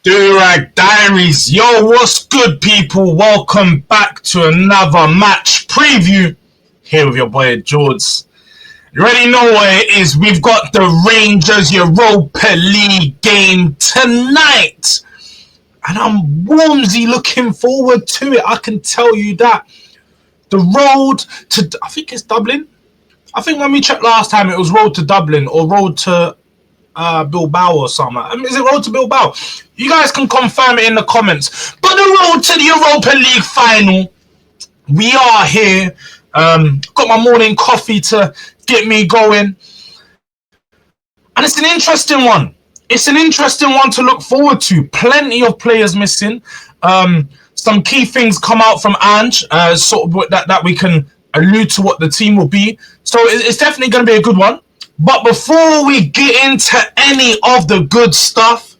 Durag Diaries. Yo, what's good, people? Welcome back to another match preview here with your boy Jords. You already know what it is. We've got the Rangers Europa League game tonight, and I'm warmly looking forward to it. I can tell you that. The road to, I think it's Dublin. I think when we checked last time, it was road to Dublin or road to Bilbao or something. Is it road to Bilbao? You guys can confirm it in the comments. But the road to the Europa League final, we are here. Got my morning coffee to get me going. And it's an interesting one. It's an interesting one to look forward to. Plenty of players missing. Some key things come out from Ange, sort of that we can allude to what the team will be. So it's definitely going to be a good one. But before we get into any of the good stuff,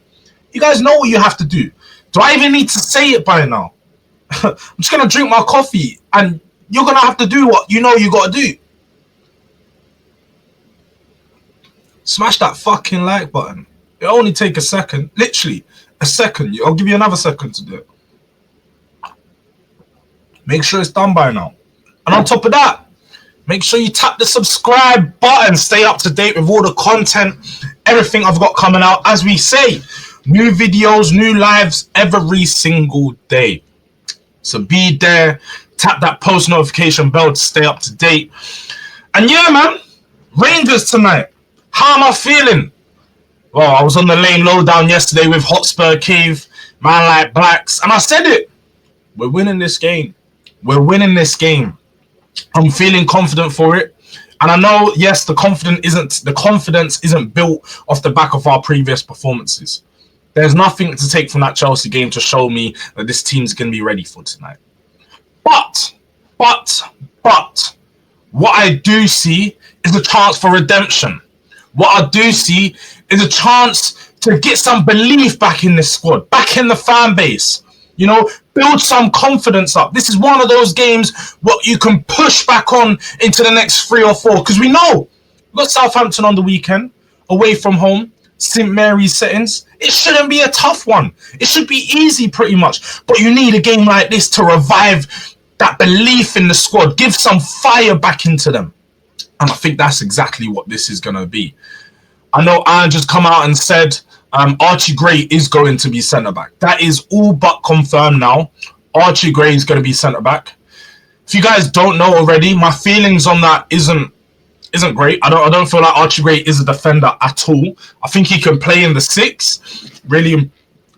you guys know what you have to do. Do I even need to say it by now? I'm just going to drink my coffee, and you're going to have to do what you know you got to do. Smash that fucking like button. It'll only take a second. Literally, a second. I'll give you another second to do it. Make sure it's done by now. And on top of that, make sure you tap the subscribe button. Stay up to date with all the content, everything I've got coming out. As we say, new videos, new lives every single day. So be there. Tap that post notification bell to stay up to date. And yeah, man, Rangers tonight. How am I feeling? Well, I was on the lane lowdown yesterday with Hotspur Cave, Man Like Blacks, and I said it. We're winning this game. We're winning this game. I'm feeling confident for it. And I know, yes, the confidence isn't built off the back of our previous performances. There's nothing to take from that Chelsea game to show me that this team's going to be ready for tonight. But, what I do see is a chance for redemption. What I do see is a chance to get some belief back in this squad, back in the fan base. You know, build some confidence up. This is one of those games what you can push back on into the next 3 or 4. Because we know we've got Southampton on the weekend, away from home, St. Mary's settings. It shouldn't be a tough one. It should be easy pretty much. But you need a game like this to revive that belief in the squad. Give some fire back into them. And I think that's exactly what this is going to be. I know Anne just come out and said Archie Gray is going to be centre-back. That is all but confirmed now. Archie Gray is going to be centre-back. If you guys don't know already, my feelings on that isn't great. I don't feel like Archie Gray is a defender at all. I think he can play in the 6. Really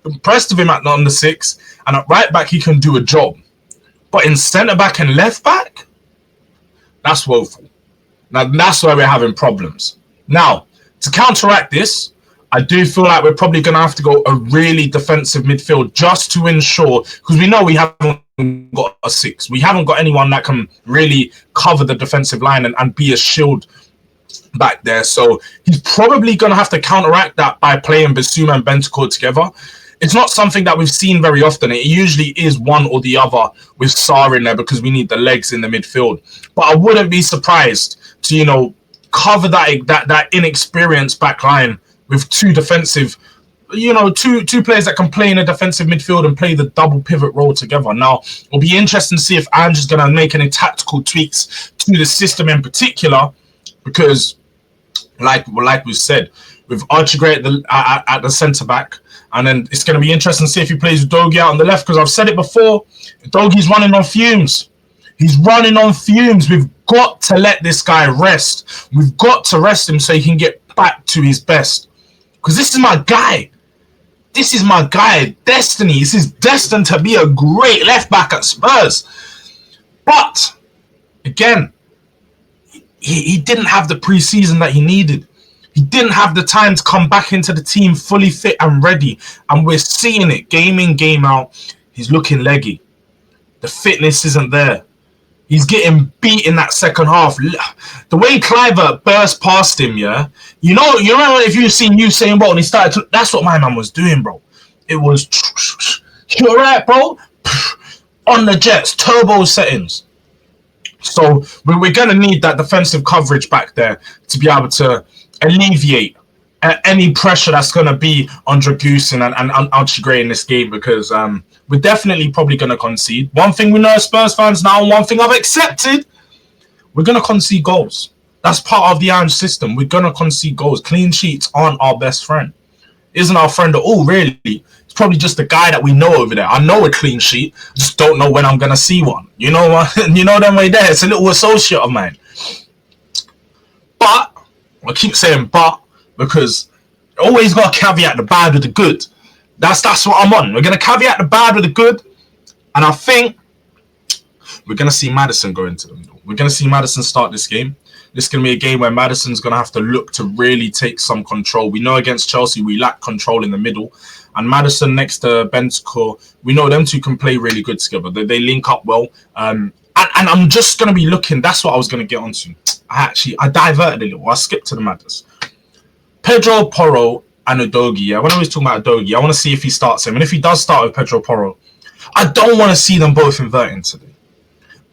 impressed with him on the 6. And at right back, he can do a job. But in centre-back and left-back, that's woeful. Now, that's why we're having problems. Now, to counteract this, I do feel like we're probably going to have to go a really defensive midfield just to ensure, because we know we haven't got a 6. We haven't got anyone that can really cover the defensive line and be a shield back there. So he's probably going to have to counteract that by playing Bissouma and Bentancur together. It's not something that we've seen very often. It usually is one or the other with Sarr in there because we need the legs in the midfield. But I wouldn't be surprised to, you know, cover that inexperienced back line with two defensive, you know, two players that can play in a defensive midfield and play the double pivot role together. Now, it'll be interesting to see if Ange is going to make any tactical tweaks to the system in particular, because, like we said, with Archie Gray at the centre-back, and then it's going to be interesting to see if he plays with Dogi out on the left, because I've said it before, Dogi's running on fumes. He's running on fumes. We've got to let this guy rest. We've got to rest him so he can get back to his best. Because this is my guy. This is my guy. Destiny. This is destined to be a great left back at Spurs. But, again, he didn't have the preseason that he needed. He didn't have the time to come back into the team fully fit and ready. And we're seeing it game in, game out. He's looking leggy. The fitness isn't there. He's getting beat in that second half. The way Cliver burst past him, yeah? You remember if you've seen Usain Bolt and he started to... That's what my man was doing, bro. It was... You alright, bro? On the jets, turbo settings. So we're going to need that defensive coverage back there to be able to alleviate any pressure that's going to be on Dragusin and Archie Gray in this game, because we're definitely probably going to concede. One thing we know as Spurs fans now, and one thing I've accepted, we're going to concede goals. That's part of the Ange system. We're going to concede goals. Clean sheets aren't our best friend. Isn't our friend at all, really. It's probably just the guy that we know over there. I know a clean sheet, just don't know when I'm going to see one. You know what? You know them way there. It's a little associate of mine. But, I keep saying but, because always got to caveat the bad with the good. That's what I'm on. We're going to caveat the bad with the good. And I think we're going to see Maddison go into the middle. We're going to see Maddison start this game. This is going to be a game where Maddison's going to have to look to really take some control. We know against Chelsea, we lack control in the middle. And Maddison next to Bentancur, we know them two can play really good together. They link up well. And I'm just going to be looking. That's what I was going to get onto. I diverted a little. I skipped to the madness. Pedro Porro and Udogie. Yeah, when I was talking about Udogie, I want to see if he starts him. And if he does start with Pedro Porro, I don't want to see them both inverting today.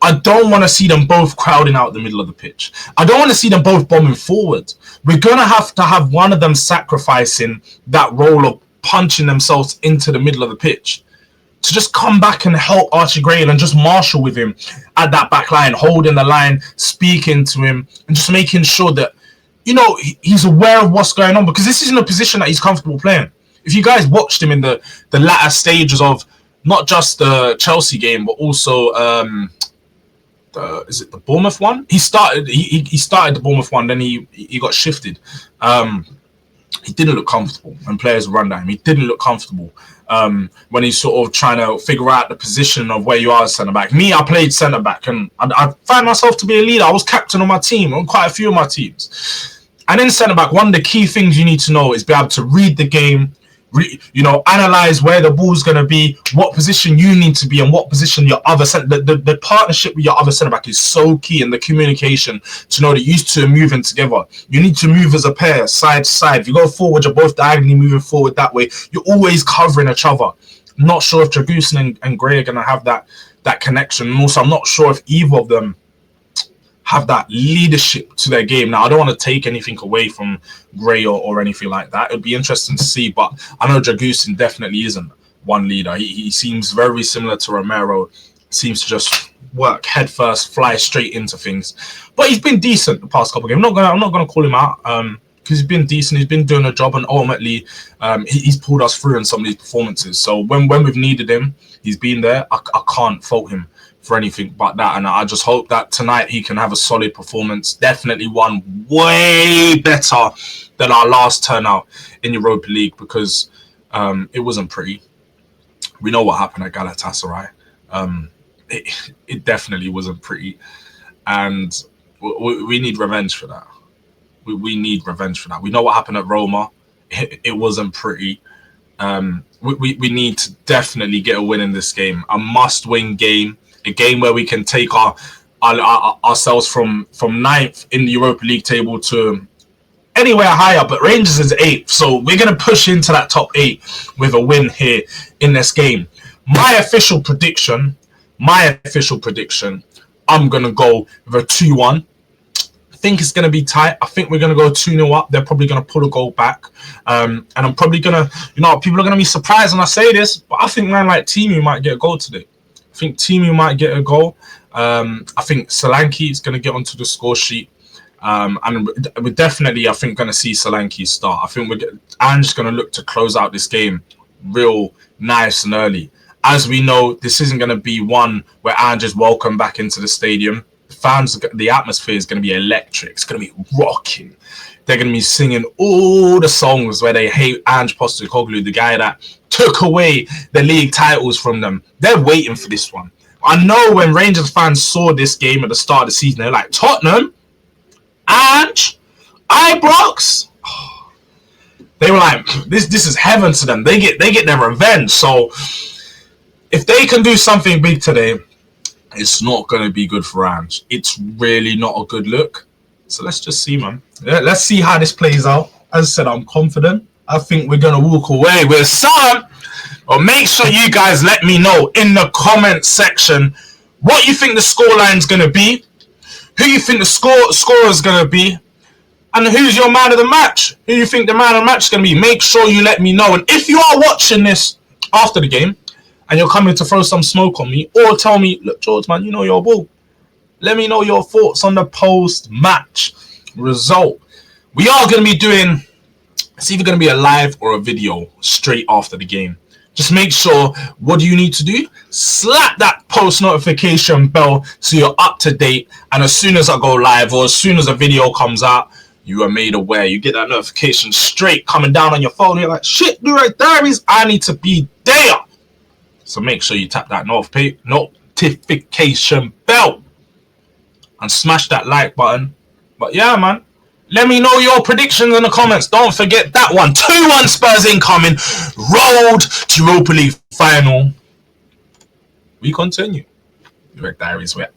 I don't want to see them both crowding out the middle of the pitch. I don't want to see them both bombing forward. We're going to have one of them sacrificing that role of punching themselves into the middle of the pitch to just come back and help Archie Gray and just marshal with him at that back line, holding the line, speaking to him, and just making sure that, you know, he's aware of what's going on, because this isn't a position that he's comfortable playing. If you guys watched him in the latter stages of not just the Chelsea game, but also is it the Bournemouth one? He started the Bournemouth one, then he got shifted. He didn't look comfortable when players run at him. He didn't look comfortable when he's sort of trying to figure out the position of where you are as centre-back. Me, I played centre-back, and I find myself to be a leader. I was captain on my team, on quite a few of my teams. And in centre-back, one of the key things you need to know is be able to read the game, analyze where the ball's going to be, what position you need to be, and what position your other the partnership with your other centre back is so key, and the communication to know that you two are moving together. You need to move as a pair, side to side. If you go forward, you're both diagonally moving forward that way. You're always covering each other. I'm not sure if Dragusin and Gray are going to have that connection, and also I'm not sure if either of them have that leadership to their game. Now, I don't want to take anything away from Gray or anything like that. It'd be interesting to see, but I know Dragusin definitely isn't one leader. He seems very similar to Romero. Seems to just work head first, fly straight into things. But he's been decent the past couple of games. I'm not gonna call him out because he's been decent. He's been doing a job, and ultimately he's pulled us through in some of these performances. So when we've needed him, he's been there. I can't fault him for anything but that, and I just hope that tonight he can have a solid performance. Definitely one way better than our last turnout in Europa League, because it wasn't pretty. We know what happened at Galatasaray. It definitely wasn't pretty, and we need revenge for that. We need revenge for that. We know what happened at Roma. It wasn't pretty. We need to definitely get a win in this game. A must-win game. A game where we can take ourselves from ninth in the Europa League table to anywhere higher, but Rangers is 8th. So we're going to push into that top 8 with a win here in this game. My official prediction, I'm going to go with a 2-1. I think it's going to be tight. I think we're going to go 2-0 up. They're probably going to pull a goal back. And I'm probably going to, people are going to be surprised when I say this, but I think man like Timu might get a goal today. I think Timu might get a goal. I think Solanke is going to get onto the score sheet. And we're definitely, I think, going to see Solanke start. I think Ange's going to look to close out this game real nice and early. As we know, this isn't going to be one where Ange is welcome back into the stadium. The atmosphere is going to be electric. It's going to be rocking. They're going to be singing all the songs where they hate Ange Postecoglou, the guy that took away the league titles from them. They're waiting for this one. I know when Rangers fans saw this game at the start of the season, they're like, Tottenham? Ange? Ibrox? Oh. They were like, this is heaven to them. They get their revenge. So if they can do something big today, it's not going to be good for Ange. It's really not a good look. So let's just see, man. Let's see how this plays out. As I said, I'm confident. I think we're going to walk away with some. But make sure you guys let me know in the comment section what you think the scoreline is going to be, who you think the scorer is going to be, And who's your man of the match? Who you think the man of the match is going to be? Make sure you let me know. And if you are watching this after the game and you're coming to throw some smoke on me, or tell me, look, Jords, man, you know your ball. Let me know your thoughts on the post-match result. We are going to be doing, it's either going to be a live or a video straight after the game. Just make sure, what do you need to do? Slap that post notification bell so you're up to date. And as soon as I go live or as soon as a video comes out, you are made aware. You get that notification straight coming down on your phone. You're like, shit, Durag Diaries, I need to be there. So make sure you tap that notification bell and smash that like button. But yeah, man. Let me know your predictions in the comments. Don't forget that one. 2-1 Spurs incoming. Road to Europa League final. We continue. Durag Diaries, we're